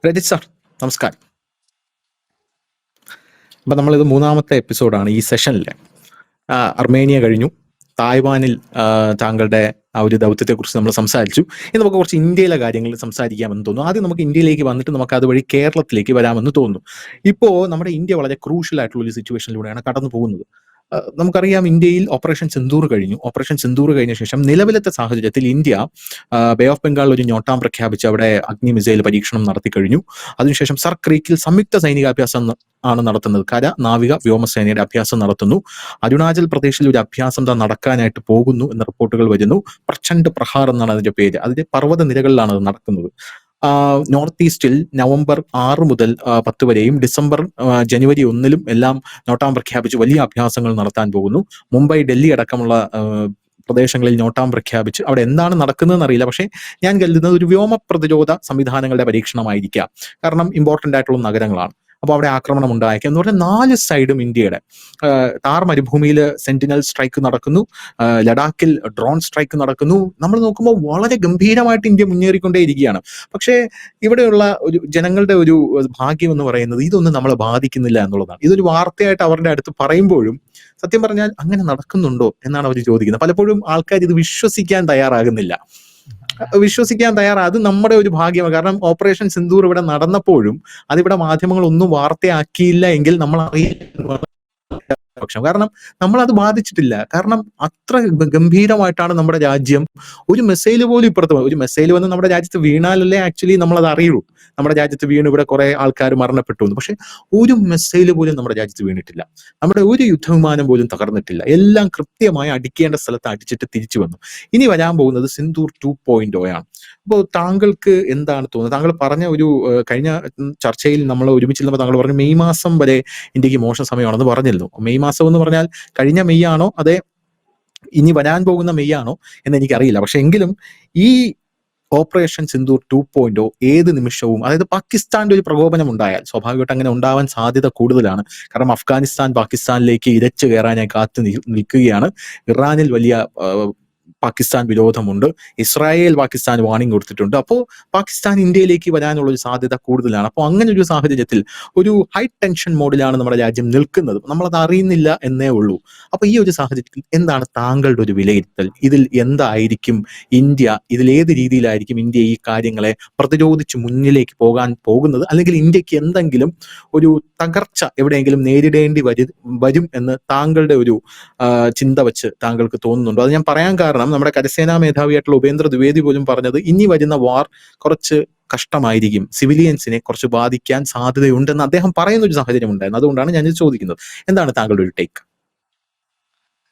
Rajith sir, നമസ്കാരം. അപ്പം നമ്മളിത് മൂന്നാമത്തെ എപ്പിസോഡാണ് ഈ സെഷനിലെ. അർമേനിയ കഴിഞ്ഞു, തായ്വാനിൽ താങ്കളുടെ ആ ഒരു ദൗത്യത്തെക്കുറിച്ച് നമ്മൾ സംസാരിച്ചു. ഇനി നമുക്ക് കുറച്ച് ഇന്ത്യയിലെ കാര്യങ്ങൾ സംസാരിക്കാമെന്ന് തോന്നുന്നു. ആദ്യം നമുക്ക് ഇന്ത്യയിലേക്ക് വന്നിട്ട് നമുക്ക് അതുവഴി കേരളത്തിലേക്ക് വരാമെന്ന് തോന്നുന്നു. ഇപ്പോൾ നമ്മുടെ ഇന്ത്യ വളരെ ക്രൂഷ്യൽ ആയിട്ടുള്ള ഒരു സിറ്റുവേഷനിലൂടെയാണ് കടന്നു പോകുന്നത്. നമുക്കറിയാം, ഇന്ത്യയിൽ ഓപ്പറേഷൻ സിന്ദൂർ കഴിഞ്ഞു. ഓപ്പറേഷൻ സിന്ദൂർ കഴിഞ്ഞ ശേഷം നിലവിലത്തെ സാഹചര്യത്തിൽ ഇന്ത്യ ബേ ഓഫ് ബംഗാളിൽ ഒരു ഞോട്ടാം പ്രഖ്യാപിച്ച് അവിടെ അഗ്നി മിസൈൽ പരീക്ഷണം നടത്തി കഴിഞ്ഞു. അതിനുശേഷം സർ ക്രീക്കിൽ സംയുക്ത സൈനികാഭ്യാസം ആണ് നടത്തുന്നത്. കര, നാവിക, വ്യോമസേനയുടെ അഭ്യാസം നടത്തുന്നു. അരുണാചൽ പ്രദേശിൽ ഒരു അഭ്യാസം നടക്കാനായിട്ട് പോകുന്നു എന്ന റിപ്പോർട്ടുകൾ വരുന്നു. പ്രചണ്ഡ് പ്രഹാർ എന്നാണ് അതിന്റെ പേര്. അതിന്റെ പർവ്വത നിരകളിലാണ് അത് നടക്കുന്നത്. നോർത്ത് ഈസ്റ്റിൽ നവംബർ 6 മുതൽ 10 വരെയും ജനുവരി 1 എല്ലാം നോട്ടാം പ്രഖ്യാപിച്ച് വലിയ അഭ്യാസങ്ങൾ നടത്താൻ പോകുന്നു. മുംബൈ, ഡൽഹി അടക്കമുള്ള പ്രദേശങ്ങളിൽ നോട്ടാം പ്രഖ്യാപിച്ച് അവിടെ എന്താണ് നടക്കുന്നതെന്ന് അറിയില്ല. പക്ഷേ ഞാൻ കരുതുന്നത് ഒരു വ്യോമ പ്രതിരോധ സംവിധാനങ്ങളുടെ പരീക്ഷണമായിരിക്കാം. കാരണം ഇമ്പോർട്ടന്റ് ആയിട്ടുള്ള നഗരങ്ങളാണ്. അപ്പോൾ അവിടെ ആക്രമണം ഉണ്ടായേക്കാം എന്ന് പറഞ്ഞാൽ 4 സൈഡും ഇന്ത്യയുടെ. താർ മരുഭൂമിയിൽ സെന്റിനൽ സ്ട്രൈക്ക് നടക്കുന്നു, ലഡാക്കിൽ ഡ്രോൺ സ്ട്രൈക്ക് നടക്കുന്നു. നമ്മൾ നോക്കുമ്പോൾ വളരെ ഗംഭീരമായിട്ട് ഇന്ത്യ മുന്നേറിക്കൊണ്ടേയിരിക്കുകയാണ്. പക്ഷേ ഇവിടെയുള്ള ഒരു ജനങ്ങളുടെ ഒരു ഭാഗ്യം എന്ന് പറയുന്നത് ഇതൊന്നും നമ്മളെ ബാധിക്കുന്നില്ല എന്നുള്ളതാണ്. ഇതൊരു വാർത്തയായിട്ട് അവരുടെ അടുത്ത് പറയുമ്പോഴും സത്യം പറഞ്ഞാൽ അങ്ങനെ നടക്കുന്നുണ്ടോ എന്നാണ് അവർ ചോദിക്കുന്നത്. പലപ്പോഴും ആൾക്കാർ ഇത് വിശ്വസിക്കാൻ തയ്യാറാകുന്നില്ല. അത് നമ്മുടെ ഒരു ഭാഗ്യമാണ്. കാരണം ഓപ്പറേഷൻ സിന്ദൂർ ഇവിടെ നടന്നപ്പോഴും അതിവിടെ മാധ്യമങ്ങൾ ഒന്നും വാർത്തയാക്കിയില്ല എങ്കിൽ നമ്മൾ അറിയില്ല. പക്ഷം കാരണം നമ്മളത് ബാധിച്ചിട്ടില്ല. കാരണം അത്ര ഗംഭീരമായിട്ടാണ് നമ്മുടെ രാജ്യം. ഒരു മിസൈൽ പോലും ഒരു മിസൈൽ വന്ന് നമ്മുടെ രാജ്യത്ത് വീണാലല്ലേ ആക്ച്വലി നമ്മളത് അറിയുള്ളൂ. നമ്മുടെ രാജ്യത്ത് വീണ് ഇവിടെ കുറെ ആൾക്കാർ മരണപ്പെട്ടു എന്ന്. പക്ഷെ ഒരു മിസൈൽ പോലും നമ്മുടെ രാജ്യത്ത് വീണിട്ടില്ല. നമ്മുടെ ഒരു യുദ്ധവിമാനം പോലും തകർന്നിട്ടില്ല. എല്ലാം കൃത്യമായി അടിക്കേണ്ട സ്ഥലത്ത് അടിച്ചിട്ട് തിരിച്ചു വന്നു. ഇനി വരാൻ പോകുന്നത് സിന്ദൂർ 2.0 ആണ്. അപ്പോൾ താങ്കൾക്ക് എന്താണ് തോന്നുന്നത്? താങ്കൾ പറഞ്ഞ ഒരു കഴിഞ്ഞ ചർച്ചയിൽ നമ്മൾ ഒരുമിച്ചിരുന്നപ്പോൾ താങ്കൾ പറഞ്ഞു മെയ് മാസം വരെ ഇന്ത്യക്ക് മോശം സമയമാണെന്ന് പറഞ്ഞിരുന്നു. മെയ് മാസം എന്ന് പറഞ്ഞാൽ കഴിഞ്ഞ മെയ് ആണോ അതെ ഇനി വരാൻ പോകുന്ന മെയ് ആണോ എന്ന് എനിക്കറിയില്ല. പക്ഷെ എങ്കിലും ഈ ഓപ്പറേഷൻ സിന്ദൂർ 2.0 ഏത് നിമിഷവും, അതായത് പാകിസ്ഥാന്റെ ഒരു പ്രകോപനം ഉണ്ടായാൽ, സ്വാഭാവികമായിട്ട് അങ്ങനെ ഉണ്ടാവാൻ സാധ്യത കൂടുതലാണ്. കാരണം അഫ്ഗാനിസ്ഥാൻ പാകിസ്ഥാനിലേക്ക് ഇരച്ചു കയറാനായി കാത്തു നിൽക്കുകയാണ്. ഇറാനിൽ വലിയ പാകിസ്ഥാൻ വിരോധമുണ്ട്. ഇസ്രായേൽ പാകിസ്ഥാൻ വാർണിംഗ് കൊടുത്തിട്ടുണ്ട്. അപ്പോൾ പാകിസ്ഥാൻ ഇന്ത്യയിലേക്ക് വരാനുള്ള ഒരു സാധ്യത കൂടുതലാണ്. അപ്പോൾ അങ്ങനെ ഒരു സാഹചര്യത്തിൽ ഒരു ഹൈ ടെൻഷൻ മോഡിലാണ് നമ്മുടെ രാജ്യം നിൽക്കുന്നത്. നമ്മളത് അറിയുന്നില്ല എന്നേ ഉള്ളൂ. അപ്പൊ ഈ ഒരു സാഹചര്യത്തിൽ എന്താണ് താങ്കളുടെ ഒരു വിലയിരുത്തൽ? ഇതിൽ എന്തായിരിക്കും ഇതിൽ ഏത് രീതിയിലായിരിക്കും ഇന്ത്യ ഈ കാര്യങ്ങളെ പ്രതിരോധിച്ച് മുന്നിലേക്ക് പോകാൻ പോകുന്നത്? അല്ലെങ്കിൽ ഇന്ത്യക്ക് എന്തെങ്കിലും ഒരു തകർച്ച എവിടെയെങ്കിലും നേരിടേണ്ടി വരും എന്ന് താങ്കളുടെ ഒരു ചിന്ത വെച്ച് താങ്കൾക്ക് തോന്നുന്നുണ്ടോ? അത് ഞാൻ പറയാൻ കാരണം നമ്മുടെ കരസേനാ മേധാവിയായിട്ടുള്ള ഉപേന്ദ്ര ദ്വിവേദി പോലും പറഞ്ഞത് ഇനി വരുന്ന വാർ കുറച്ച് കഷ്ടമായിരിക്കും, സിവിലിയൻസിനെ കുറച്ച് ബാധിക്കാൻ സാധ്യതയുണ്ടെന്ന് അദ്ദേഹം പറയുന്ന ഒരു സാഹചര്യം ഉണ്ടായിരുന്നു. അതുകൊണ്ടാണ് ഞാൻ ഇത് ചോദിക്കുന്നത്. എന്താണ് താങ്കളുടെ ഒരു ടേക്ക്?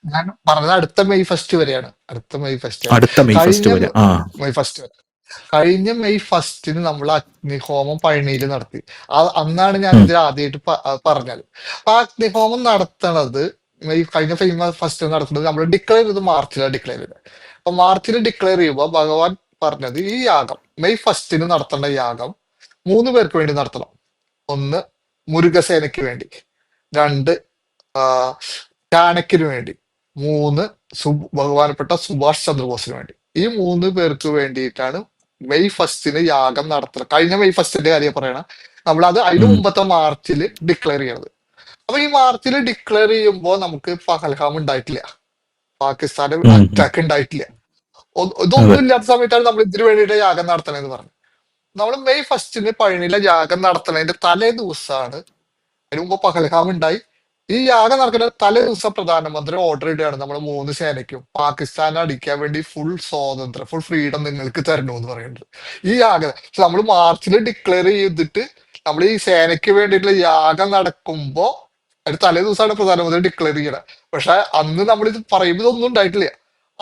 ഞാൻ പറഞ്ഞത് അടുത്ത മെയ് 1 വരെയാണ്. അടുത്ത മെയ് 1 വരെ. മെയ് 1 വരെ. കഴിഞ്ഞ മെയ് 1 നമ്മൾ അഗ്നിഹോമം പഴനിയിൽ നടത്തി. അന്നാണ് ഞാൻ ഇതിൽ ആദ്യമായിട്ട് പറഞ്ഞത്. അപ്പൊ ആ അഗ്നിഹോമം നടത്തണത് കഴിഞ്ഞ മെയ് 1 നടത്തുന്നത് നമ്മൾ ഡിക്ലെയർ ചെയ്ത് മാർച്ചിലാണ് ഡിക്ലെയർ ചെയ്തത്. അപ്പൊ മാർച്ചിൽ ഡിക്ലെയർ ചെയ്യുമ്പോൾ ഭഗവാൻ പറഞ്ഞത് ഈ യാഗം മെയ് 1 നടത്തേണ്ട യാഗം 3 പേർക്ക് വേണ്ടി നടത്തണം. 1 മുരുകസേനയ്ക്ക് വേണ്ടി, 2 ചാണക്യന് വേണ്ടി, 3 ബഹുമാനപ്പെട്ട സുഭാഷ് ചന്ദ്രബോസിന് വേണ്ടി. ഈ 3 പേർക്ക് വേണ്ടിയിട്ടാണ് മെയ് 1 യാഗം നടത്തുന്നത്. കഴിഞ്ഞ മെയ് 1 കാര്യം പറയണ നമ്മൾ അത് അതിന് മുമ്പത്തെ മാർച്ചിൽ ഡിക്ലെയർ ചെയ്യണത്. അപ്പൊ ഈ മാർച്ചിൽ ഡിക്ലെയർ ചെയ്യുമ്പോൾ നമുക്ക് പഹൽഗാം ഉണ്ടായിട്ടില്ല, പാകിസ്ഥാന് അറ്റാക്ക് ഉണ്ടായിട്ടില്ല, ഇതൊന്നും ഇല്ലാത്ത സമയത്താണ് നമ്മൾ ഇതിനു വേണ്ടിയിട്ട് യാഗം നടത്തണമെന്ന് പറഞ്ഞു. നമ്മൾ മെയ് 1 പഴനിയിലെ യാഗം നടത്തണതിന്റെ തലേ ദിവസമാണ്, അതിന് മുമ്പ് പഹൽഗാം ഉണ്ടായി. ഈ യാഗം നടക്കുന്ന തലേ ദിവസം പ്രധാനമന്ത്രി ഓർഡർ ഇടുകയാണ് നമ്മൾ 3 സേനയ്ക്കും പാകിസ്ഥാനെ അടിക്കാൻ വേണ്ടി ഫുൾ സ്വാതന്ത്ര്യം, ഫുൾ ഫ്രീഡം നിങ്ങൾക്ക് തരണമെന്ന് പറയുന്നത്. ഈ യാഗം നമ്മൾ മാർച്ചിൽ ഡിക്ലെയർ ചെയ്തിട്ട് നമ്മൾ ഈ സേനയ്ക്ക് വേണ്ടിയിട്ടുള്ള യാഗം നടക്കുമ്പോ അതിന് തലേ ദിവസമാണ് പ്രധാനമന്ത്രി ഡിക്ലെയർ ചെയ്യണത്. പക്ഷെ അന്ന് നമ്മൾ ഇത് പറയുമ്പോൾ ഇതൊന്നും ഉണ്ടായിട്ടില്ല.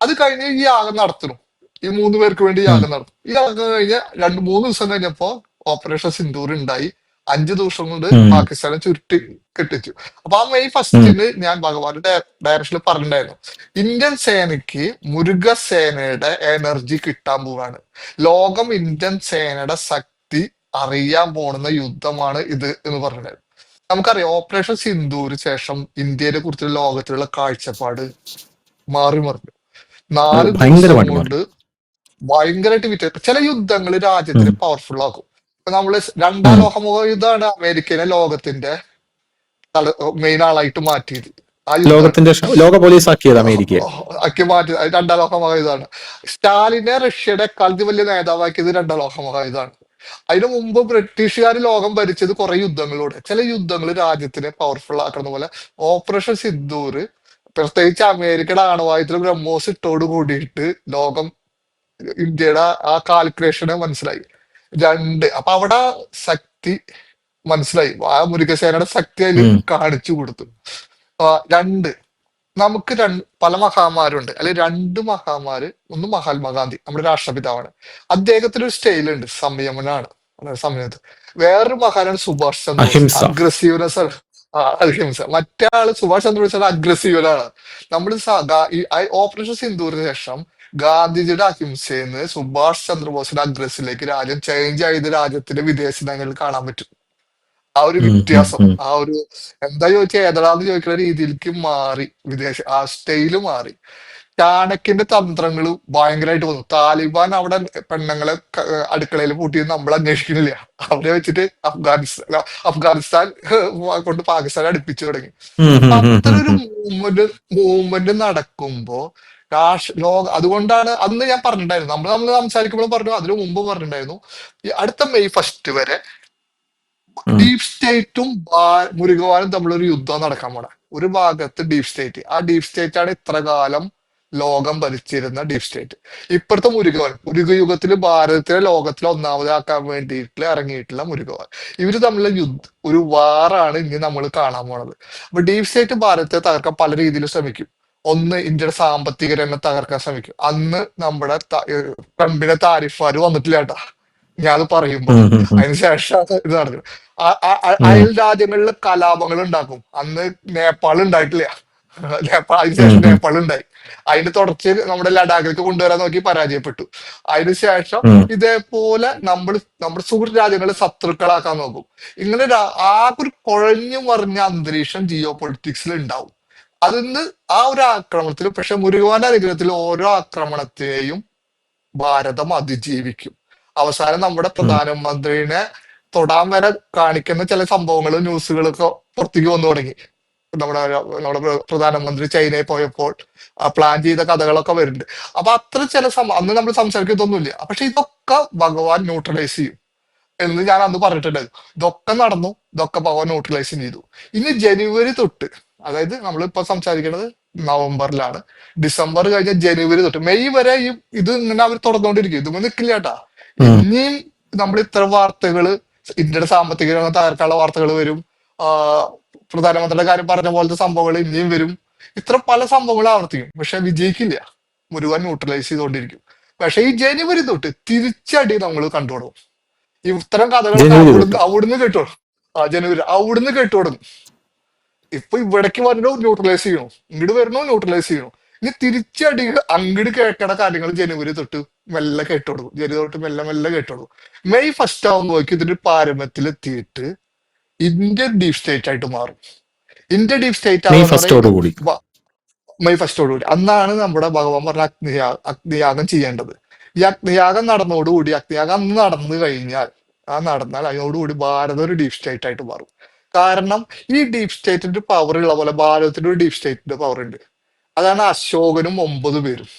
അത് കഴിഞ്ഞ് ഈ യാഗം നടത്തണം, ഈ 3 പേർക്ക് വേണ്ടി യാഗം നടത്തും. ഈ യാഗം കഴിഞ്ഞ 2-3 ദിവസം കഴിഞ്ഞപ്പോ ഓപ്പറേഷൻ സിന്ദൂർ ഉണ്ടായി. 5 ദിവസം കൊണ്ട് പാകിസ്ഥാനെ ചുരുട്ടി കെട്ടിച്ചു. അപ്പൊ ആ മെയ് 1 ഞാൻ ഭഗവാന്റെ ഡയറക്ഷനിൽ പറഞ്ഞിട്ടുണ്ടായിരുന്നു, ഇന്ത്യൻ സേനയ്ക്ക് മുരുകസേനയുടെ എനർജി കിട്ടാൻ പോവാണ്. ലോകം ഇന്ത്യൻ സേനയുടെ ശക്തി അറിയാൻ പോകുന്ന യുദ്ധമാണ് ഇത് എന്ന് പറഞ്ഞിട്ടുണ്ടായിരുന്നു. നമുക്കറിയാം ഓപ്പറേഷൻ സിന്ദൂര് ശേഷം ഇന്ത്യയെ കുറിച്ചുള്ള ലോകത്തിലുള്ള കാഴ്ചപ്പാട് മാറി മറിഞ്ഞു. 4 ദിവസം കൊണ്ട് ഭയങ്കരമായിട്ട് ചില യുദ്ധങ്ങൾ രാജ്യത്തിന് പവർഫുൾ ആക്കും. നമ്മള് രണ്ടാം ഉം. ലോകമഹായുദ്ധമാണ് അമേരിക്കനെ ലോകത്തിന്റെ മെയിൻ ആളായിട്ട് മാറ്റിയത്. ആ യുദ്ധമാണ് ലോക പോലീസ് ആക്കിയത് അമേരിക്കയെ. ആക്കി മാറ്റിയത്. അത് രണ്ടാം ലോകമഹായുദ്ധമാണ്. സ്റ്റാലിനെ റഷ്യയുടെ എക്കാലത്ത് വലിയ നേതാവാക്കിയത് രണ്ടാം ലോകമഹായുദ്ധമാണ്. അതിനു മുമ്പ് ബ്രിട്ടീഷുകാർ ലോകം ഭരിച്ചത് കുറെ യുദ്ധങ്ങളിലൂടെ. ചില യുദ്ധങ്ങൾ രാജ്യത്തിനെ പവർഫുൾ ആക്കുന്ന പോലെ ഓപ്പറേഷൻ സിന്ദൂർ, പ്രത്യേകിച്ച് അമേരിക്കയുടെ ആണവായുധത്തിൽ ബ്രഹ്മോസ് ഇട്ടോട് കൂടിയിട്ട് ലോകം ഇന്ത്യയുടെ ആ കാൽക്കുലേഷന് മനസ്സിലായി. അപ്പൊ അവിടെ ശക്തി മനസ്സിലായി. ആ മുരുകസേനയുടെ ശക്തി അതിൽ ഉം. കാണിച്ചു കൊടുത്തു. രണ്ട്, നമുക്ക് പല മഹാന്മാരുണ്ട്. അല്ലെങ്കിൽ രണ്ട് മഹാന്മാര്. ഒന്ന് മഹാത്മാഗാന്ധി, നമ്മുടെ രാഷ്ട്രപിതാവാണ്. അദ്ദേഹത്തിന് ഒരു സ്റ്റൈലുണ്ട്, സംയമനാണ്, സംയമനത്ത്. വേറൊരു മഹാനാണ് സുഭാഷ് ചന്ദ്രബോസ്, അഹിംസ. അഗ്രസീവ്നെസ്. അഹിംസ. മറ്റേ ആള് സുഭാഷ് ചന്ദ്രബോസ് അഗ്രസീവനാണ്. നമ്മൾ ഓപ്പറേഷൻ സിന്ദൂറിന് ശേഷം ഗാന്ധിജിയുടെ അഹിംസയെന്ന് സുഭാഷ് ചന്ദ്രബോസിന്റെ അഗ്രസിലേക്ക് രാജ്യം ചേഞ്ച് ചെയ്ത് രാജ്യത്തിന്റെ വിദേശ നയങ്ങളിൽ കാണാൻ പറ്റും. ആ ഒരു ഉം, ഉം, വ്യത്യാസം, ഉം. ആ ഒരു എന്താ ചോദിച്ചാൽ ഏതാന്ന് ചോദിക്കുന്ന രീതിയിലേക്ക് മാറി. ആ സ്റ്റൈല് മാറി. ചാണക്യന്റെ തന്ത്രങ്ങൾ ഭയങ്കരമായിട്ട് വന്നു. താലിബാൻ അവിടെ പെണ്ണുങ്ങളെ അടുക്കളയിൽ പൂട്ടിയത് നമ്മൾ അന്വേഷിക്കുന്നില്ല. അവരെ വെച്ചിട്ട് അഫ്ഗാനിസ്ഥാൻ കൊണ്ട് പാകിസ്ഥാൻ അടുപ്പിച്ചു തുടങ്ങി. ഉം, അപ്പൊ ഉം, ഉം, അത്ര ഉം, ഒരു ഉം. മൂവ്മെന്റ് നടക്കുമ്പോ അതുകൊണ്ടാണ് അന്ന് ഞാൻ പറഞ്ഞിട്ടുണ്ടായിരുന്നു, നമ്മൾ സംസാരിക്കുമ്പോഴും പറഞ്ഞു, അതിനു മുമ്പ് പറഞ്ഞിട്ടുണ്ടായിരുന്നു, ഈ അടുത്ത മെയ് 1 വരെ ഉം. ഡീപ് സ്റ്റേറ്റും മുരുകവാനും തമ്മിലൊരു യുദ്ധം നടക്കാൻ പോണെ. ഒരു ഭാഗത്ത് ഡീപ് സ്റ്റേറ്റ്, ആ ഡീപ് സ്റ്റേറ്റ് ആണ് ഇത്ര കാലം ലോകം ഭരിച്ചിരുന്ന ഡീപ് സ്റ്റേറ്റ്. ഇപ്പുറത്തെ മുരുകയുഗത്തിൽ ഭാരതത്തിലെ ലോകത്തിലെ ഒന്നാമതാക്കാൻ വേണ്ടിയിട്ട് ഇറങ്ങിയിട്ടുള്ള മുരുകവാൻ. ഇവര് തമ്മിലുള്ള ഒരു വാറാണ് ഇനി നമ്മൾ കാണാൻ പോണത്. അപ്പൊ ഡീപ് സ്റ്റേറ്റ് ഭാരതത്തെ തകർക്കാൻ പല രീതിയിൽ ശ്രമിക്കും. ഒന്ന്, ഇന്ത്യയുടെ സാമ്പത്തിക രംഗം തകർക്കാൻ ശ്രമിക്കും. അന്ന് നമ്മുടെ ട്രംപിന്റെ താരിഫാര് വന്നിട്ടില്ല കേട്ടാ, ഞാനത് പറയുമ്പോ. ഉം, ഉം, ഉം. അതിനുശേഷമാണ് ഇത് നടക്കുന്നത്. ഉം. അയൽ രാജ്യങ്ങളിൽ കലാപങ്ങൾ ഉണ്ടാക്കും. അന്ന് നേപ്പാൾ ഉണ്ടായിട്ടില്ല. അതിനുശേഷം ഉം, ഉം. നേപ്പാൾ ഉണ്ടായി. അതിന്റെ തുടർച്ചയിൽ നമ്മുടെ ലഡാക്കിലേക്ക് കൊണ്ടുവരാൻ നോക്കി, പരാജയപ്പെട്ടു. അതിനുശേഷം ഉം. ഇതേപോലെ നമ്മുടെ സുഹൃത്ത് രാജ്യങ്ങളെ ശത്രുക്കളാക്കാൻ നോക്കും. ഇങ്ങനെ ആകെ ഒരു കുഴഞ്ഞു മറിഞ്ഞ അന്തരീക്ഷം ജിയോ പൊളിറ്റിക്സിൽ ഉണ്ടാവും. അതിന്ന് ആ ഒരു ആക്രമണത്തിൽ, പക്ഷെ മുരുകന്റെ അനുഗ്രഹത്തിൽ ഓരോ ആക്രമണത്തെയും ഭാരതം അതിജീവിക്കും. അവസാനം നമ്മുടെ ഉം. പ്രധാനമന്ത്രിനെ തൊടാൻ വരെ കാണിക്കുന്ന ചില സംഭവങ്ങളും ന്യൂസുകളൊക്കെ പുറത്തേക്ക് വന്നു തുടങ്ങി. നമ്മുടെ പ്രധാനമന്ത്രി ചൈനയിൽ പോയപ്പോൾ പ്ലാൻ ചെയ്ത കഥകളൊക്കെ വരുന്നുണ്ട്. അപ്പൊ അത്ര ചില അന്ന് നമ്മൾ സംസാരിക്കുന്നൊന്നുമില്ല. പക്ഷെ ഇതൊക്കെ ഭഗവാൻ ന്യൂട്രലൈസ് ചെയ്യും എന്ന് ഞാൻ അന്ന് പറഞ്ഞിട്ടുണ്ടായിരുന്നു. ഇതൊക്കെ നടന്നു, ഇതൊക്കെ ഭഗവാൻ ന്യൂട്രലൈസ് ചെയ്തു. ഇനി ജനുവരി തൊട്ട്, അതായത് നമ്മളിപ്പോ സംസാരിക്കുന്നത് നവംബറിലാണ്, ഡിസംബർ കഴിഞ്ഞ ജനുവരി തൊട്ട് മെയ് വരെ ഇത് ഇങ്ങനെ അവർ തുടർന്നുകൊണ്ടിരിക്കും. ഇതൊന്നും നിൽക്കില്ല കേട്ടാ. ഉം. ഇനിയും നമ്മൾ ഇത്തരം വാർത്തകള്, ഇന്ത്യയുടെ സാമ്പത്തിക രംഗം തകർക്കാനുള്ള വാർത്തകൾ വരും. ആ പ്രധാനമന്ത്രിയുടെ കാര്യം പറഞ്ഞ പോലത്തെ സംഭവങ്ങൾ ഇനിയും വരും. ഇത്ര പല സംഭവങ്ങൾ ആവർത്തിക്കും, പക്ഷെ വിജയിക്കില്ല. മുഴുവൻ ന്യൂട്രലൈസ് ചെയ്തുകൊണ്ടിരിക്കും. പക്ഷെ ഈ ജനുവരി തൊട്ട് തിരിച്ചടി നമ്മൾ കണ്ടുപിടും. ഇത്തരം കഥകളൊക്കെ ജനുവരി തൊട്ട്. അവിടുന്ന് കേട്ടു. ജനുവരി അവിടുന്ന് കേട്ടു തുടങ്ങും. ഇപ്പൊ ഇവിടേക്ക് വരണോ ന്യൂട്രലൈസ് ചെയ്യണോ, ഇങ്ങോട്ട് വരണോ ന്യൂട്രലൈസ് ചെയ്യണോ. ഇനി തിരിച്ചടി അങ്ങോട്ട് കേൾക്കണ കാര്യങ്ങൾ ജനുവരി തൊട്ട് മെല്ലെ കേട്ടു തുടങ്ങും. ജനുവരി തൊട്ട് മെല്ലെ മെല്ലെ കേട്ടു തുടങ്ങും. മെയ് 1 ആവുമ്പോഴേക്കും ഇതിന്റെ പാരമ്യത്തിലെത്തിയിട്ട് ഇന്ത്യൻ ഡീപ് സ്റ്റേറ്റ് ആയിട്ട് മാറും. ഇന്ത്യ ഡീപ് സ്റ്റേറ്റ് മെയ് ആവാന്ന് ഫസ്റ്റോടു പറയുന്നത് കൂടി. മെയ് 1 കൂടി. അന്നാണ് നമ്മുടെ ഭഗവാൻ പറഞ്ഞ അഗ്നിയാഗം ചെയ്യേണ്ടത്. ഈ അഗ്നിയാഗം നടന്നോടുകൂടി, അഗ്നിയാഗം അന്ന് നടന്നു കഴിഞ്ഞാൽ, നടന്നാൽ അതിനോടുകൂടി ഭാരതം ഒരു ഡീപ് സ്റ്റേറ്റ് ആയിട്ട് മാറും. കാരണം ഈ ഡീപ് സ്റ്റേറ്റിന്റെ പവർ ഉള്ള പോലെ ഭാരതത്തിന്റെ ഒരു ഡീപ് സ്റ്റേറ്റിന്റെ പവർ ഉണ്ട്. അതാണ് അശോകനും 9 പേരും.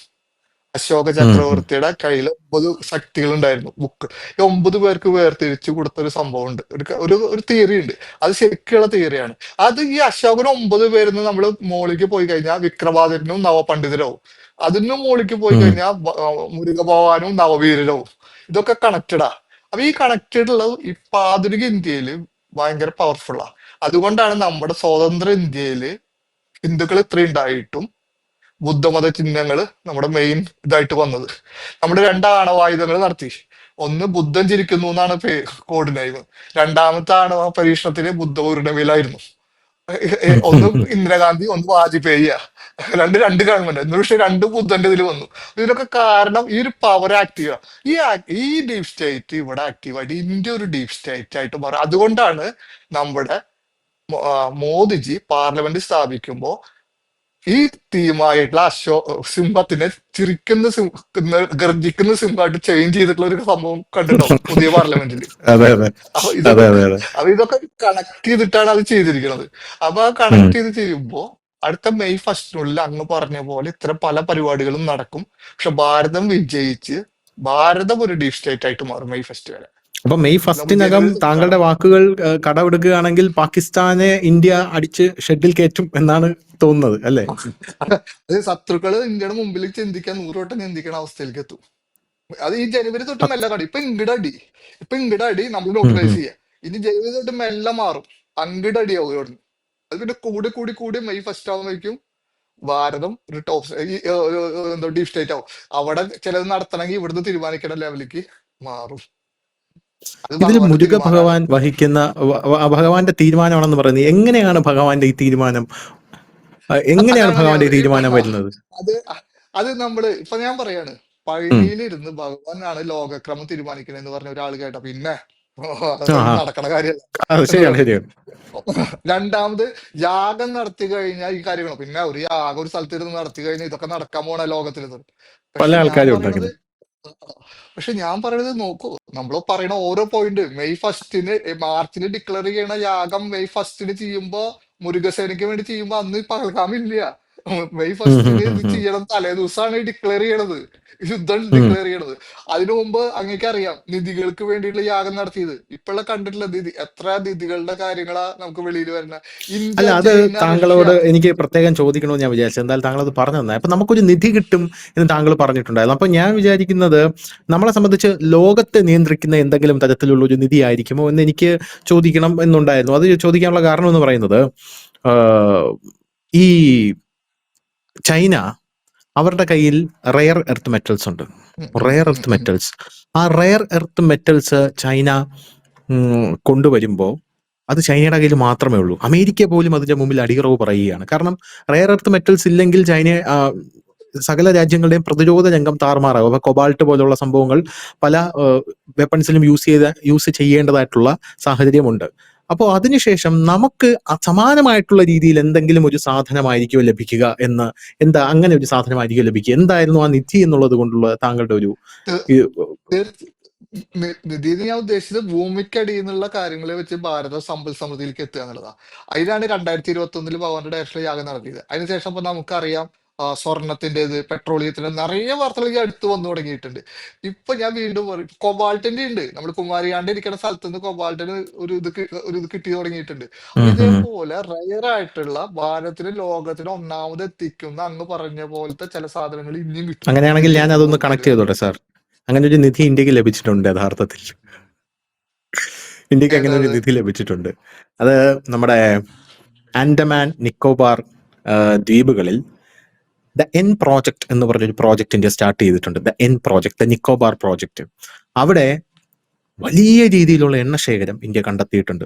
അശോക ഉം, ഉം. ചക്രവർത്തിയുടെ കയ്യിൽ 9 ശക്തികൾ ഉണ്ടായിരുന്നു, ബുക്ക്. ഈ 9 പേർക്ക് വേർതിരിച്ചു കൊടുത്ത ഒരു സംഭവം ഉണ്ട്, ഒരു തിയറി ഉണ്ട്. അത് ശരിക്കുള്ള തിയറിയാണ്. അത് ഈ അശോകന് 9 പേരിന്ന് നമ്മൾ മോളിലേക്ക് പോയി കഴിഞ്ഞാൽ വിക്രമാദിത്യനും നവപണ്ഡിതരാവും. അതിനും മോളിലേക്ക് പോയി ഉം. കഴിഞ്ഞാൽ മുരുക ഭഗവാനും നവവീരരാവും. ഇതൊക്കെ കണക്റ്റഡാ. അപ്പൊ ഈ കണക്റ്റഡ് ഉള്ളത് ഇപ്പൊ ആധുനിക ഇന്ത്യയിൽ ഭയങ്കര പവർഫുള്ളാ. അതുകൊണ്ടാണ് നമ്മുടെ സ്വതന്ത്ര ഇന്ത്യയില് ഹിന്ദുക്കൾ ഇത്രയും ഉണ്ടായിട്ടും ബുദ്ധമത ചിഹ്നങ്ങൾ നമ്മുടെ മെയിൻ ഇതായിട്ട് വന്നത്. നമ്മുടെ 2 ആണവായുധങ്ങൾ നടത്തി. ഒന്ന് ബുദ്ധൻ ചിരിക്കുന്നു എന്നാണ് കോഡ് നെയിം. രണ്ടാമത്തെ ആണവ പരീക്ഷണത്തിന് ബുദ്ധ പൂർണിമയിലായിരുന്നു. ഒന്ന് ഇന്ദിരാഗാന്ധി, ഒന്ന് വാജ്പേയിയാ. രണ്ട് ഗവൺമെന്റ് എന്ന്, പക്ഷെ രണ്ട് ബുദ്ധന്റെ ഇതിൽ വന്നു. ഇതിനൊക്കെ കാരണം ഈ ഒരു പവർ ആക്റ്റീവ്, ഈ ഡീപ് സ്റ്റേറ്റ് ഇവിടെ ആക്റ്റീവായിട്ട് ഇന്ത്യ ഒരു ഡീപ് സ്റ്റേറ്റ് ആയിട്ട് മാറും. അതുകൊണ്ടാണ് നമ്മുടെ മോദിജി പാർലമെന്റ് സ്ഥാപിക്കുമ്പോൾ ഈ തീമായിട്ടുള്ള സിംഹത്തിനെ ചിരിക്കുന്ന ഗർജിക്കുന്ന സിംഹമായിട്ട് ചേഞ്ച് ചെയ്തിട്ടുള്ള ഒരു സംഭവം കണ്ടിട്ടുണ്ടാവും പുതിയ പാർലമെന്റിൽ. അതെ അതെ അപ്പൊ അതെ ഇതൊക്കെ അതെ അതെ. അപ്പൊ ഇതൊക്കെ കണക്ട് ചെയ്തിട്ടാണ് അത് ചെയ്തിരിക്കുന്നത്. അപ്പൊ ആ ഉം. കണക്ട് ചെയ്ത് ചെയ്യുമ്പോ അടുത്ത മെയ് ഫസ്റ്റിനുള്ളിൽ അങ്ങ് പറഞ്ഞ പോലെ ഇത്തരം പല പരിപാടികളും നടക്കും. പക്ഷെ ഭാരതം വിജയിച്ച് ഭാരതം ഒരു ഡീപ് സ്റ്റേറ്റ് ആയിട്ട് മാറും മെയ് ഫസ്റ്റ് വരെ. അപ്പൊ മെയ് നമുക്ക് ഫസ്റ്റിനകം ജനുവരി തൊട്ട് താങ്കളുടെ കാണാം. വാക്കുകൾ കടമെടുക്കുകയാണെങ്കിൽ പാകിസ്ഥാനെ ഇന്ത്യ അടിച്ച് ഷെഡിൽ കയറ്റും എന്നാണ് തോന്നുന്നത് അല്ലേ? അത് ശത്രുക്കള് ഇന്ത്യയുടെ മുമ്പിൽ ചിന്തിക്കാൻ 100 വട്ടം ചിന്തിക്കുന്ന അവസ്ഥയിലേക്ക് എത്തും. അത് ഈ ജനുവരി തൊട്ട് മെല്ലെ കടി ഇപ്പൊ ഇങ്ങടടി നമ്മൾ ഉം ന്യൂട്രലൈസ് ഉം. ചെയ്യാം. ഇനി ജനുവരി തൊട്ട് മെല്ലെ മാറും, അടിയാവും ഇവിടുന്ന്. അത് പിന്നെ കൂടി മെയ് ഫസ്റ്റ് ആവുമ്പോഴേക്കും ഭാരതം ഒരു ടോപ്പ് എന്തോ ഡീപ് സ്റ്റേറ്റ് ആവും. അവിടെ ചിലത് നടത്തണമെങ്കിൽ ഇവിടുന്ന് തീരുമാനിക്കുന്ന ലെവലിലേക്ക് മാറും. അത് ഇതിൽ ഭഗവാന്റെ മുരുക തീരുമാനമാണ്. ഭഗവാൻ വഹിക്കുന്ന ഭഗവാന്റെ തീരുമാനമാണെന്ന് പറയുന്നത് എങ്ങനെയാണ് ഭഗവാന്റെ ഈ തീരുമാനം? എങ്ങനെയാണ് അതാണ് ഞാൻ ഭഗവാന്റെ ഈ ഈ തീരുമാനം വരുന്നത്? അത് അത് നമ്മള് ഇപ്പൊ ഞാൻ പറയാണ്, ഉം. പഴനിയിലിരുന്ന് ഭഗവാനാണ് ലോകക്രമം തീരുമാനിക്കണെന്ന് പറഞ്ഞ ഒരാൾ കേട്ട പിന്നെ ആ അതൊന്നും ആ. നടക്കണ കാര്യമല്ല അത് എന്ന് ശരിയാണ് പറഞ്ഞു. ശരിയാണ്. രണ്ടാമത് യാഗം നടത്തി കഴിഞ്ഞാൽ ഈ കാര്യങ്ങൾ പിന്നെ ഒരു യാഗം ഒരു സ്ഥലത്തിരുന്ന് നടത്തി കഴിഞ്ഞാൽ ഇതൊക്കെ നടക്കാൻ പോണ ലോകത്തിൽ. പല പക്ഷെ ഞാൻ ആൾക്കാരും ഉണ്ട് പറയണത് അങ്ങനെ. പക്ഷെ ഞാൻ പറയുന്നത് നോക്കൂ, നമ്മൾ പറയണ ഓരോ പോയിന്റ് മെയ് ഫസ്റ്റിന് മാർച്ചിന് ഡിക്ലെയർ ചെയ്യണ യാഗം മെയ് ഫസ്റ്റിന് ചെയ്യുമ്പോ മുരുകസേനയ്ക്ക് വേണ്ടി ചെയ്യുമ്പോ അന്ന് പഹൽഗാമില്ല. മെയ് ഉം ഉം ഫസ്റ്റിന് ഉം ഇത് ഉം. ചെയ്യണം തലേ ദിവസമാണ് ഡിക്ലെയർ ചെയ്യണത്, യുദ്ധം ഉം. ഡിക്ലെയർ ചെയ്യണത്. അതിനു മുമ്പ് അങ്ങേക്ക് അറിയാം നിധികൾക്ക് വേണ്ടിയിട്ടുള്ള യാഗം നടത്തിയത്. ഇപ്പോഴുള്ള കണ്ടിട്ടുള്ള നിധി എത്ര നിധികളുടെ കാര്യങ്ങളാ നമുക്ക് വെളിയിൽ വരുന്ന. ഇന്ത്യ അല്ല അത് ചൈന റഷ്യ. താങ്കളോട് എനിക്ക് പ്രത്യേകം ചോദിക്കണമെന്ന് ഞാൻ വിചാരിച്ചു. എന്തായാലും താങ്കൾ അത് പറഞ്ഞു തന്നെ. അപ്പൊ നമുക്കൊരു നിധി കിട്ടും എന്ന് താങ്കൾ പറഞ്ഞിട്ടുണ്ടായിരുന്നു. അപ്പൊ ഞാൻ വിചാരിക്കുന്നത് നമ്മളെ സംബന്ധിച്ച് ലോകത്തെ നിയന്ത്രിക്കുന്ന എന്തെങ്കിലും തരത്തിലുള്ള ഒരു നിധി ആയിരിക്കുമോ എന്ന് എനിക്ക് ചോദിക്കണം എന്നുണ്ടായിരുന്നു. അത് ചോദിക്കാനുള്ള കാരണം എന്ന് പറയുന്നത് ആഹ്, ഈ ചൈന അവരുടെ കയ്യിൽ റെയർ എർത്ത് മെറ്റൽസ് ഉണ്ട്. ഉം, ഉം, റെയർ ഉം, എർത്ത് ഉം. മെറ്റൽസ്. ആ റെയർ എർത്ത് മെറ്റൽസ് ചൈന കൊണ്ടുവരുമ്പോൾ അത് ചൈനയുടെ കയ്യിൽ മാത്രമേ ഉള്ളൂ. അമേരിക്ക പോലും അതിന്റെ മുമ്പിൽ അടിയറവ് പറയുകയാണ്. കാരണം റെയർ എർത്ത് മെറ്റൽസ് ഇല്ലെങ്കിൽ ചൈന സകല രാജ്യങ്ങളുടെയും പ്രതിരോധ രംഗം താറുമാറാകും. അപ്പൊ കൊബാൾട്ട് പോലുള്ള സംഭവങ്ങൾ പല വെപ്പൺസിലും യൂസ് ചെയ്യേണ്ടതായിട്ടുള്ള സാഹചര്യമുണ്ട്. അപ്പോൾ അതിനുശേഷം നമുക്ക് സമാനമായിട്ടുള്ള രീതിയിൽ എന്തെങ്കിലും ഒരു സാധനമായിരിക്കും ലഭിക്കുക എന്ന്, എന്താ അങ്ങനെ ഒരു സാധനമായിരിക്കും ലഭിക്കുക? എന്തായിരുന്നു ആ നിധി എന്നുള്ളത് കൊണ്ടുള്ള താങ്കളുടെ ഒരു തീർ- ഈ, തീർച്ച- നിധിന്ന് ഞാൻ ഉദ്ദേശിച്ചത് ഭൂമിക്കടിയിൽ നിന്നുള്ള കാര്യങ്ങളെ വെച്ച് ഭാരത സമ്പൽ സമൃദ്ധിയിലേക്ക് എത്തുക എന്നുള്ളതാ. അതിനാണ് 2021 ഭഗവാന്റെ ഡയറക്ഷൻ യാഗം നടത്തിയത്. അതിനുശേഷം ഇപ്പൊ നമുക്കറിയാം സ്വർണത്തിന്റേത്, പെട്രോളിയത്തിന്റെ നിറയെ വാർത്തകൾ ഈ അടുത്ത് വന്നു തുടങ്ങിയിട്ടുണ്ട്. ഇപ്പൊ ഞാൻ വീണ്ടും പറയും, കൊബാൾട്ടിന്റെ ഉണ്ട്. നമ്മൾ കുമാരിയാണ്ട് ഇരിക്കുന്ന സ്ഥലത്ത് നിന്ന് കൊബാൾട്ടിന് ഒരു ഇത് കിട്ടി തുടങ്ങിയിട്ടുണ്ട്. അപ്പൊ ഉം ഉം. ഇതേപോലെ റയർ ആയിട്ടുള്ള ഭാരതത്തിന് ലോകത്തിന് ഒന്നാമത് എത്തിക്കുന്ന അങ്ങ് പറഞ്ഞ പോലത്തെ ചില സാധനങ്ങൾ ഇനിയും കിട്ടും. അങ്ങനെയാണെങ്കിൽ ഞാൻ യുദ്ധത്തിന് അതൊന്ന് പോകുന്നതിന് കണക്ട് ചെയ്തോട്ടെ സാർ. അങ്ങനെ ഒരു നിധി ഇന്ത്യക്ക് ലഭിച്ചിട്ടുണ്ട് യഥാർത്ഥത്തിൽ. ഇന്ത്യക്ക് അങ്ങനെ ഒരു ഏതായത് നിധി ലഭിച്ചിട്ടുണ്ട്. അത് നമ്മുടെ ആൻഡമാൻ നിക്കോബാർ ദ്വീപുകളിൽ ദ എൻ പ്രോജക്ട് എന്ന് പറഞ്ഞൊരു പ്രോജക്ട് ഇന്ത്യ സ്റ്റാർട്ട് ചെയ്തിട്ടുണ്ട്. The N project, the Nicobar project. അവിടെ വലിയ രീതിയിലുള്ള എണ്ണശേഖരം ഇന്ത്യ കണ്ടെത്തിയിട്ടുണ്ട്.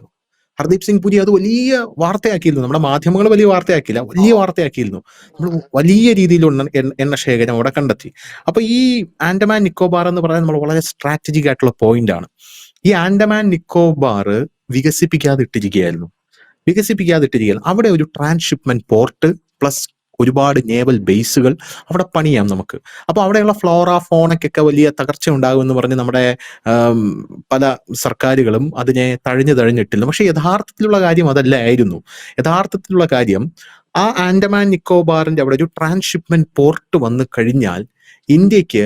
ഹർദീപ് സിംഗ് പുരി അത് വലിയ വാർത്തയാക്കിയിരുന്നു. നമ്മുടെ മാധ്യമങ്ങൾ വലിയ വാർത്തയാക്കിയില്ല, വലിയ വാർത്തയാക്കിയിരുന്നു. നമ്മൾ വലിയ രീതിയിലുള്ള എണ്ണശേഖരം അവിടെ കണ്ടെത്തി. അപ്പൊ ഈ ആൻഡമാൻ നിക്കോബാർ എന്ന് പറയുന്നത് നമ്മൾ വളരെ സ്ട്രാറ്റജിക് ആയിട്ടുള്ള പോയിന്റ് ആണ്. ഈ ആൻഡമാൻ നിക്കോബാർ വികസിപ്പിക്കാതിട്ടിരിക്കുകയായിരുന്നു. അവിടെ ഒരു ട്രാൻസ്ഷിപ്മെന്റ് പോർട്ട് പ്ലസ് ഒരുപാട് നേവൽ ബേസുകൾ അവിടെ പണിയാം നമുക്ക്. അപ്പൊ അവിടെയുള്ള ഫ്ലോറ ഫോണയ്ക്കൊക്കെ വലിയ തകർച്ച ഉണ്ടാകുമെന്ന് പറഞ്ഞ് നമ്മുടെ പല സർക്കാരുകളും അതിനെ തഴഞ്ഞിട്ടില്ല. പക്ഷെ യഥാർത്ഥത്തിലുള്ള കാര്യം അതല്ലായിരുന്നു. യഥാർത്ഥത്തിലുള്ള കാര്യം ആ ആൻഡമാൻ നിക്കോബാറിന്റെ അവിടെ ഒരു ട്രാൻസ്ഷിപ്മെന്റ് പോർട്ട് വന്നു കഴിഞ്ഞാൽ ഇന്ത്യക്ക്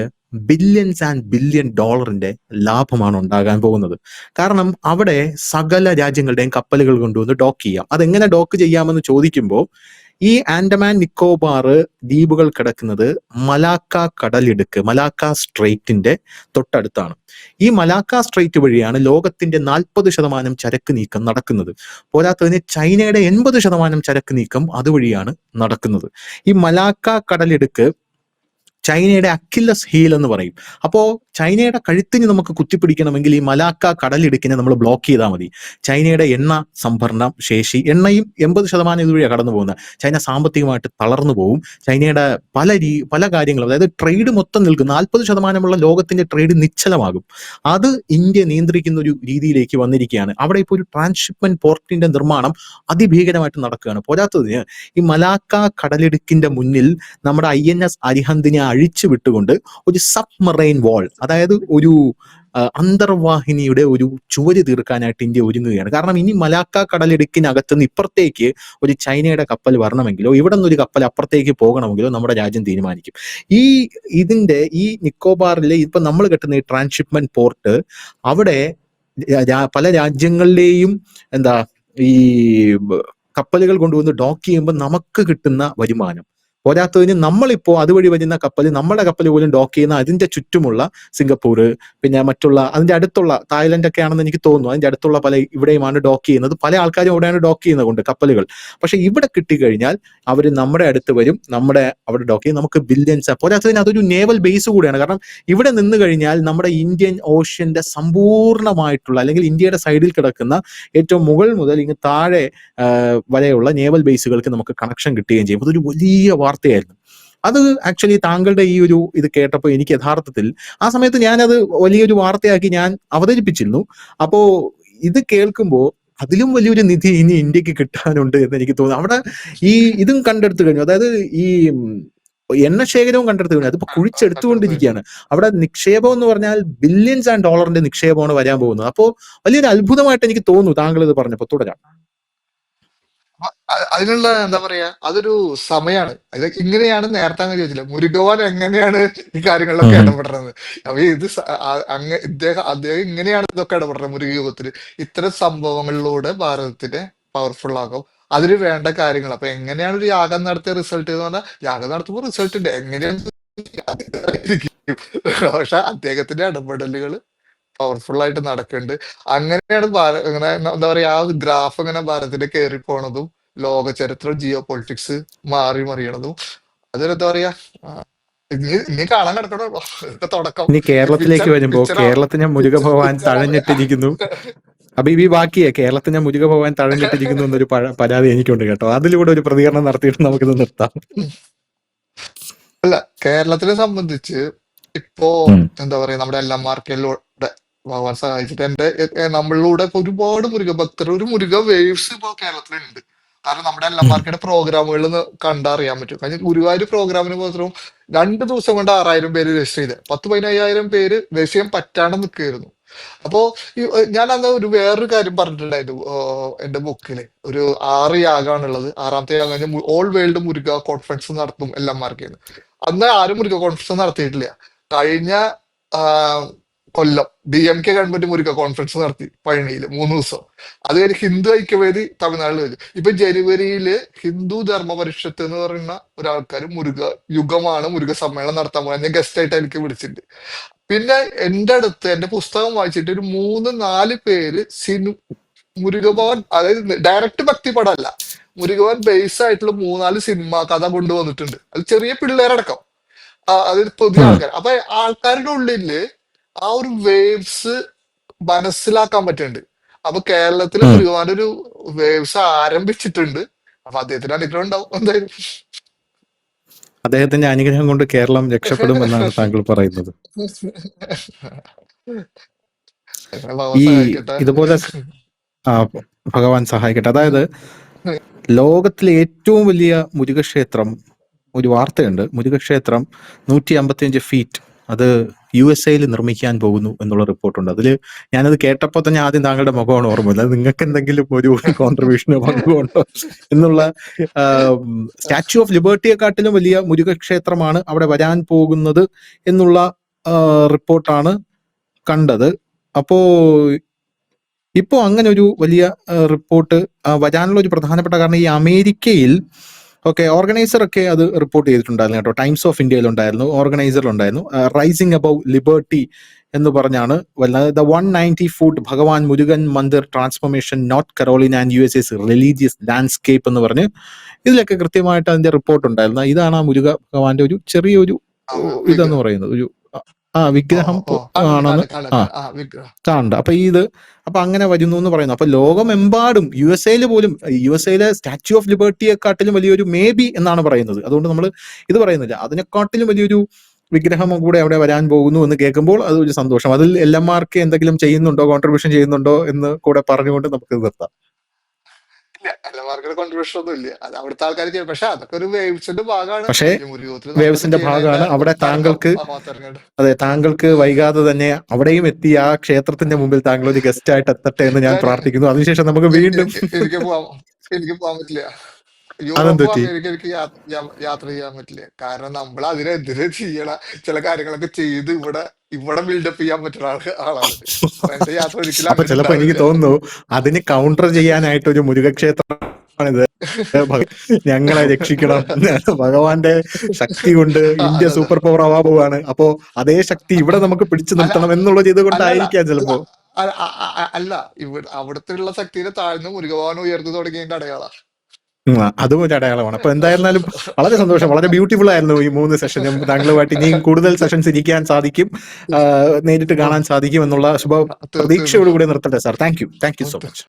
ബില്യൺസ് ആൻഡ് ബില്യൺ ഡോളറിന്റെ ലാഭമാണ് ഉണ്ടാകാൻ പോകുന്നത്. കാരണം അവിടെ സകല രാജ്യങ്ങളുടെയും കപ്പലുകൾ കൊണ്ടുവന്ന് ഡോക്ക് ചെയ്യാം. അതെങ്ങനെ ഡോക്ക് ചെയ്യാമെന്ന് ചോദിക്കുമ്പോൾ ഈ ആൻഡമാൻ നിക്കോബാർ ദ്വീപുകൾ കിടക്കുന്നത് മലാക്ക സ്ട്രെയിറ്റിന്റെ തൊട്ടടുത്താണ്. ഈ മലാക്ക സ്ട്രെയിറ്റ് വഴിയാണ് ലോകത്തിന്റെ 40% ചരക്ക് നീക്കം നടക്കുന്നത്. പോരാത്തതിന് ചൈനയുടെ 80% ചരക്ക് നീക്കം അതുവഴിയാണ് നടക്കുന്നത്. ഈ മലാക്ക കടലിടുക്ക് ചൈനയുടെ അക്കില്ലസ് ഹീൽ എന്ന് പറയും. അപ്പോൾ ചൈനയുടെ കഴുത്തിന് നമുക്ക് കുത്തിപ്പിടിക്കണമെങ്കിൽ ഈ മലാക്ക കടലിടുക്കിനെ നമ്മൾ ബ്ലോക്ക് ചെയ്താൽ മതി. ചൈനയുടെ എണ്ണ സംഭരണ ശേഷി, എണ്ണയും 80% ഇതുവഴിയാണ് കടന്നു പോകുന്നത്. ചൈന സാമ്പത്തികമായിട്ട് തളർന്നു പോകും. ചൈനയുടെ പല കാര്യങ്ങളും, അതായത് ട്രേഡ് മൊത്തം നിൽക്കും. 40% ലോകത്തിന്റെ ട്രേഡ് നിശ്ചലമാകും. അത് ഇന്ത്യ നിയന്ത്രിക്കുന്ന ഒരു രീതിയിലേക്ക് വന്നിരിക്കുകയാണ്. അവിടെ ഇപ്പോൾ ഒരു ട്രാൻസ്ഷിപ്മെന്റ് പോർട്ടിന്റെ നിർമ്മാണം അതിഭീകരമായിട്ട് നടക്കുകയാണ്. പോരാത്തതിന് ഈ മലാക്ക കടലിടുക്കിന്റെ മുന്നിൽ നമ്മുടെ INS അരിഹന്തിനെ അഴിച്ചു വിട്ടുകൊണ്ട് ഒരു സബ്മറൈൻ വാൾ, അതായത് ഒരു അന്തർവാഹിനിയുടെ ഒരു ചുവര് തീർക്കാനായിട്ട് ഇന്ത്യ ഒരുങ്ങുകയാണ്. കാരണം ഇനി മലാക്ക കടലിടുക്കിനകത്തുനിന്ന് ഇപ്പുറത്തേക്ക് ഒരു ചൈനയുടെ കപ്പൽ വരണമെങ്കിലോ ഇവിടെ നിന്നൊരു കപ്പൽ അപ്പുറത്തേക്ക് പോകണമെങ്കിലോ നമ്മുടെ രാജ്യം തീരുമാനിക്കും. ഈ നിക്കോബാറിലെ ഇപ്പൊ നമ്മൾ കെട്ടുന്ന ഈ ട്രാൻസ്ഷിപ്മെന്റ് പോർട്ട്, അവിടെ പല രാജ്യങ്ങളിലെയും ഈ കപ്പലുകൾ കൊണ്ടുവന്ന് ഡോക്ക് ചെയ്യുമ്പോൾ നമുക്ക് കിട്ടുന്ന വരുമാനം, പോരാത്തതിന് നമ്മളിപ്പോ അതുവഴി വരുന്ന കപ്പൽ, നമ്മുടെ കപ്പൽ പോലും ഡോക്ക് ചെയ്യുന്ന അതിന്റെ ചുറ്റുമുള്ള സിംഗപ്പൂർ, പിന്നെ മറ്റുള്ള അതിന്റെ അടുത്തുള്ള തായ്ലൻഡ് ഒക്കെ ആണെന്ന് എനിക്ക് തോന്നുന്നു, അതിന്റെ അടുത്തുള്ള പല ഇവിടെയുമാണ് ഡോക്ക് ചെയ്യുന്നത്. പല ആൾക്കാരും അവിടെയാണ് ഡോക്ക് ചെയ്യുന്നത് കൊണ്ട് കപ്പലുകൾ. പക്ഷെ ഇവിടെ കിട്ടിക്കഴിഞ്ഞാൽ അവർ നമ്മുടെ അടുത്ത് വരും, അവിടെ ഡോക്ക് ചെയ്യും, നമുക്ക് ബില്യൻസ്. പോരാത്തതിന് അതൊരു നേവൽ ബേസ് കൂടിയാണ്. കാരണം ഇവിടെ നിന്ന് കഴിഞ്ഞാൽ നമ്മുടെ ഇന്ത്യൻ ഓഷ്യന്റെ സമ്പൂർണ്ണമായിട്ടുള്ള, അല്ലെങ്കിൽ ഇന്ത്യയുടെ സൈഡിൽ കിടക്കുന്ന ഏറ്റവും മുകൾ മുതൽ ഇങ്ങ് താഴെ വരെയുള്ള നേവൽ ബേസുകൾക്ക് നമുക്ക് കണക്ഷൻ കിട്ടുകയും ചെയ്യും. അതൊരു വലിയ വാർത്തയായിരുന്നു. അത് ആക്ച്വലി താങ്കളുടെ ഈ ഒരു ഇത് കേട്ടപ്പോൾ എനിക്ക് യഥാർത്ഥത്തിൽ ആ സമയത്ത് ഞാനത് വലിയൊരു വാർത്തയാക്കി ഞാൻ അവതരിപ്പിച്ചിരുന്നു. അപ്പോ ഇത് കേൾക്കുമ്പോൾ അതിലും വലിയൊരു നിധി ഇനി ഇന്ത്യക്ക് കിട്ടാനുണ്ട് എന്ന് എനിക്ക് തോന്നുന്നു. അവിടെ ഇതും കണ്ടെടുത്തു കഴിഞ്ഞു, അതായത് ഈ എണ്ണശേഖരവും കണ്ടെടുത്തു കഴിഞ്ഞു. അതിപ്പോ കുഴിച്ചെടുത്തുകൊണ്ടിരിക്കുകയാണ്. അവിടെ നിക്ഷേപം എന്ന് പറഞ്ഞാൽ ബില്യൻസ് ആൻഡ് ഡോളറിന്റെ നിക്ഷേപമാണ് വരാൻ പോകുന്നത്. അപ്പോൾ വലിയൊരു അത്ഭുതമായിട്ട് എനിക്ക് തോന്നുന്നു താങ്കൾ ഇത് പറഞ്ഞപ്പോൾ. തുടരാം. അതിനുള്ള എന്താ പറയാ, അതൊരു സമയമാണ്. അത് ഇങ്ങനെയാണ് നേരത്തെ അങ്ങ് ചോദിച്ചില്ല, മുരുകവാൻ എങ്ങനെയാണ് ഈ കാര്യങ്ങളിലൊക്കെ ഇടപെടുന്നത്. അപ്പൊ അദ്ദേഹം ഇങ്ങനെയാണ് ഇതൊക്കെ ഇടപെടുന്നത്. മുരുകയുഗത്തില് ഇത്തരം സംഭവങ്ങളിലൂടെ ഭാരതത്തിനെ പവർഫുൾ ആകും. അതിന് വേണ്ട കാര്യങ്ങൾ. അപ്പൊ എങ്ങനെയാണ് ഒരു യാഗം നടത്തിയ റിസൾട്ട് എന്ന് പറഞ്ഞാൽ, യാഗം നടത്തുമ്പോൾ റിസൾട്ട് ഉണ്ട്, എങ്ങനെയാണ് പക്ഷെ അദ്ദേഹത്തിന്റെ ഇടപെടലുകൾ പവർഫുൾ ആയിട്ട് നടക്കുന്നുണ്ട്. അങ്ങനെയാണ് ഇങ്ങനെ എന്താ പറയാ, ആ ഗ്രാഫ് ഇങ്ങനെ ഭാരതത്തിന്റെ കയറി പോണതും ലോക ചരിത്രം, ജിയോ പൊളിറ്റിക്സ് മാറി മറിയണതും. അതൊരെന്താ പറയാ, ഇനി കാണാൻ കിടക്കണോ ഇതൊക്കെ തുടക്കം. ഇനി കേരളത്തിലേക്ക് വരുമ്പോ കേരളത്തിന് മുരുക ഭഗവാൻ തഴഞ്ഞിട്ടിരിക്കുന്നു. അപ്പൊ ഈ ബാക്കിയെ കേരളത്തിന് മുരുക ഭഗവാൻ തഴഞ്ഞിട്ടിരിക്കുന്നു എന്നൊരു പരാതി എനിക്കുണ്ട് കേട്ടോ. അതിലൂടെ ഒരു പ്രതികരണം നടത്തിയിട്ട് നമുക്കിത് നിർത്താം. അല്ല, കേരളത്തിനെ സംബന്ധിച്ച് ഇപ്പോ എന്താ പറയാ, നമ്മുടെ LMRKയിലൂടെ ഭഗവാൻ സഹായിച്ചിട്ട് നമ്മളിലൂടെ ഒരുപാട് മുരുക ഭക്തർ, ഒരു മുരുക വേവ്സ് ഇപ്പോ കേരളത്തിലുണ്ട്. കാരണം നമ്മുടെ LMRKയുടെ പ്രോഗ്രാമുകളിൽ കണ്ടറിയാൻ പറ്റും. കാരണം ഗുരുവായൂർ പ്രോഗ്രാമിന് മാത്രം 2 ദിവസം കൊണ്ട് 6000 പേര് രജിസ്റ്റർ ചെയ്ത് 10-15,000 പേര് രജിസ്റ്റർ ചെയ്യാൻ പറ്റാണ്ട് നിൽക്കുകയായിരുന്നു. അപ്പോ ഞാൻ അന്ന് വേറൊരു കാര്യം പറഞ്ഞിട്ടുണ്ടായിരുന്നു. എന്റെ ബുക്കില് ഒരു 6 യാഗമാണുള്ളത്. 6ാമത്തെ യാഗം കഴിഞ്ഞാൽ ഓൾ വേൾഡ് മുരുക കോൺഫറൻസ് നടത്തും LMRKന്ന്. അന്ന് ആരും മുരുക കോൺഫറൻസ് നടത്തിയിട്ടില്ല. കഴിഞ്ഞ കൊല്ലം DMK ഗവൺമെന്റ് മുരുക കോൺഫറൻസ് നടത്തി പഴനിയിൽ 3 ദിവസം. അത് കഴിഞ്ഞ് ഹിന്ദു ഐക്യവേദി തമിഴ്നാട്ടിൽ വെച്ചു. ഇപ്പൊ ജനുവരിയില് ഹിന്ദു ധർമ്മ പരിഷത്ത് എന്ന് പറയുന്ന ഒരാൾക്കാർ മുരുക യുഗമാണ് മുരുക സമ്മേളനം നടത്താൻ പോകുന്നത്. ഞാൻ ഗസ്റ്റ് ആയിട്ട് എനിക്ക് വിളിച്ചിട്ടുണ്ട്. പിന്നെ എന്റെ അടുത്ത് എന്റെ പുസ്തകം വായിച്ചിട്ട് ഒരു 3-4 പേര് മുരുകഭവൻ, അതായത് ഡയറക്റ്റ് ഭക്തിപടമല്ല, മുരുകഭവൻ ബേസ് ആയിട്ടുള്ള 3-4 സിനിമ കഥ കൊണ്ടുവന്നിട്ടുണ്ട്. അത് ചെറിയ പിള്ളേരടക്കം, അതായത് പുതിയ ആൾക്കാർ. അപ്പൊ ആൾക്കാരുടെ ഉള്ളില് ആ ഒരു വേവ്സ് മനസ്സിലാക്കാൻ പറ്റുന്നുണ്ട്. അപ്പൊ കേരളത്തില് മുരുകഭവന്റെ ഒരു വേവ്സ് ആരംഭിച്ചിട്ടുണ്ട്. അപ്പൊ അദ്ദേഹത്തിന് അനുഗ്രഹം ഉണ്ടാവും എന്തായാലും. അദ്ദേഹത്തിന്റെ അനുഗ്രഹം കൊണ്ട് കേരളം രക്ഷപ്പെടും എന്നാണ് താങ്കൾ പറയുന്നത്. ഇതുപോലെ ഭഗവാൻ സഹായിക്കട്ടെ. അതായത് ലോകത്തിലെ ഏറ്റവും വലിയ മുരുകക്ഷേത്രം, ഒരു വാർത്തയുണ്ട്, മുരുകക്ഷേത്രം 155 ഫീറ്റ് അത് USA നിർമ്മിക്കാൻ പോകുന്നു എന്നുള്ള റിപ്പോർട്ടുണ്ട്. അതിൽ ഞാനത് കേട്ടപ്പോൾ തന്നെ ആദ്യം താങ്കളുടെ മുഖമാണ് ഓർമ്മ വരുന്നത്. നിങ്ങൾക്ക് എന്തെങ്കിലും ഒരു കോൺട്രിബ്യൂഷനോ പങ്കുണ്ടോ എന്നുള്ള. സ്റ്റാച്യു ഓഫ് ലിബർട്ടിയെക്കാട്ടിലും വലിയ മുരുകക്ഷേത്രമാണ് അവിടെ വരാൻ പോകുന്നത് എന്നുള്ള റിപ്പോർട്ടാണ് കണ്ടത്. അപ്പോ ഇപ്പോ അങ്ങനെ ഒരു വലിയ റിപ്പോർട്ട് വരാനുള്ള ഒരു പ്രധാനപ്പെട്ട കാരണം ഈ അമേരിക്കയിൽ ഓർഗനൈസർ ഒക്കെ അത് റിപ്പോർട്ട് ചെയ്തിട്ടുണ്ടായിരുന്നു കേട്ടോ. ടൈംസ് ഓഫ് ഇന്ത്യയിലുണ്ടായിരുന്നു, ഓർഗനൈസറിലുണ്ടായിരുന്നു. റൈസിംഗ് അബവ് ലിബർട്ടി എന്ന് പറഞ്ഞാണ് വരുന്നത്. The 190 foot Bhagwan Murugan Mandir transformation North Carolina and USA's religious landscape എന്ന് പറഞ്ഞ് ഇതിലൊക്കെ കൃത്യമായിട്ട് അതിന്റെ റിപ്പോർട്ട് ഉണ്ടായിരുന്നു. ഇതാണ് ആ മുരുക ഭഗവാന്റെ ഒരു ചെറിയൊരു ഇതെന്ന് വിഗ്രഹം. പറയുന്നത് ഒരു ഓ വിഗ്രഹം ഓ കാണുന്നുണ്ട് ആണെന്ന് കാണുന്നുണ്ട് ആ കാണുന്നുണ്ട്. വിഗ്രഹം. കാണണ്ട. അപ്പൊ അങ്ങനെ വരുന്നു എന്ന് പറയുന്നു. അപ്പൊ ലോകമെമ്പാടും USA പോലും USA സ്റ്റാച്യു ഓഫ് ലിബർട്ടിയെക്കാട്ടിലും വലിയൊരു മേ ബി എന്നാണ് പറയുന്നത്. അതുകൊണ്ട് നമ്മൾ ഇത് പറയുന്നില്ല, അതിനെക്കാട്ടിലും വലിയൊരു വിഗ്രഹം കൂടെ അവിടെ വരാൻ പോകുന്നു എന്ന് കേൾക്കുമ്പോൾ അത് ഒരു സന്തോഷം. അതിൽ LMRK എന്തെങ്കിലും ചെയ്യുന്നുണ്ടോ, കോൺട്രിബ്യൂഷൻ ചെയ്യുന്നുണ്ടോ എന്ന് കൂടെ പറഞ്ഞുകൊണ്ട് നമുക്ക് നിർത്താം. ഇല്ല, എല്ലാവർക്കും കോൺട്രിബ്യൂഷൻ ഒന്നും ഇല്ല. അത് അവിടുത്തെ ആൾക്കാർ ചെയ്യും. പക്ഷെ അതൊക്കെ ഒരു വേവ്സിന്റെ ഭാഗമാണ്. പക്ഷേ ഈ മുരുകത്തിൽ നമ്മളൊക്കെ വേവ്സിന്റെ ചെയ്യണതിന്റെ ഭാഗമാണ്. ഒരു അവിടെ തർക്കം താങ്കൾക്ക് തരങ്ങുണ്ട്. താങ്കൾക്ക് വൈകാതെ തന്നെ അവിടെയും എത്തി ആ ക്ഷേത്രത്തിന്റെ മുമ്പിൽ താങ്കൾ ഒരു ഗസ്റ്റ് ആയിട്ട് എത്തട്ടെ എന്ന് ഞാൻ പ്രാർത്ഥിക്കുന്നു. അതിനുശേഷം നമുക്ക് വീണ്ടും എനിക്ക് പോകാൻ പറ്റില്ല. അതെന്ത് യൂറോപ്പ് പറ്റി? അമേരിക്ക എനിക്ക് യാത്ര ചെയ്യാൻ പറ്റില്ല. കാരണം നമ്മൾ അതിനെതിരെ ചെയ്യണ ചില കാര്യങ്ങളൊക്കെ ചെയ്ത് ഇവിടെ ഇവിടെ ബിൽഡപ്പ് ചെയ്യാൻ പറ്റുന്ന ആളാണ്. അപ്പൊ എന്റെ യാത്ര ഒരിക്കലും അപ്പൊ അങ്ങനെ ചിലപ്പോ എനിക്ക് ഉണ്ടാവില്ല. തോന്നുന്നു അതിന് കൗണ്ടർ ചെയ്യാനായിട്ട് ഒരു മുരുകക്ഷേത്രമാണിത്. ഞങ്ങളെ രക്ഷിക്കണം, ഭഗവാന്റെ ശക്തി കൊണ്ട് ഇന്ത്യ അതെ അതെ. സൂപ്പർ പവർ ആവാൻ പോവാണ്. അപ്പോ അതേ ശക്തി ഇവിടെ നമുക്ക് പിടിച്ചു അല്ല നിർത്തണം എന്നുള്ളത് അല്ലല്ല ഇതുകൊണ്ടായിരിക്കാം അല്ല ചിലപ്പോ. അല്ല ഇവിടെ അവിടുത്തെ ഉള്ള ശക്തിയെ താഴ്ന്ന് മുരുകവാൻ ഉയർന്നു തുടങ്ങിയതിന്റെ അടയാള. അതും ഒരു അടയാളമാണ്. അപ്പൊ എന്തായിരുന്നാലും വളരെ സന്തോഷം, വളരെ ബ്യൂട്ടിഫുൾ ആയിരുന്നു ഈ 3 സെഷനും. താങ്കളുമായിട്ട് ഇനിയും കൂടുതൽ സെഷൻസ് ഇരിക്കാൻ സാധിക്കും, നേരിട്ട് കാണാൻ സാധിക്കും എന്നുള്ള ശുഭ തീർച്ചയായിട്ടും പ്രതീക്ഷയോടുകൂടി നിർത്തട്ടെ sir. Thank you so much.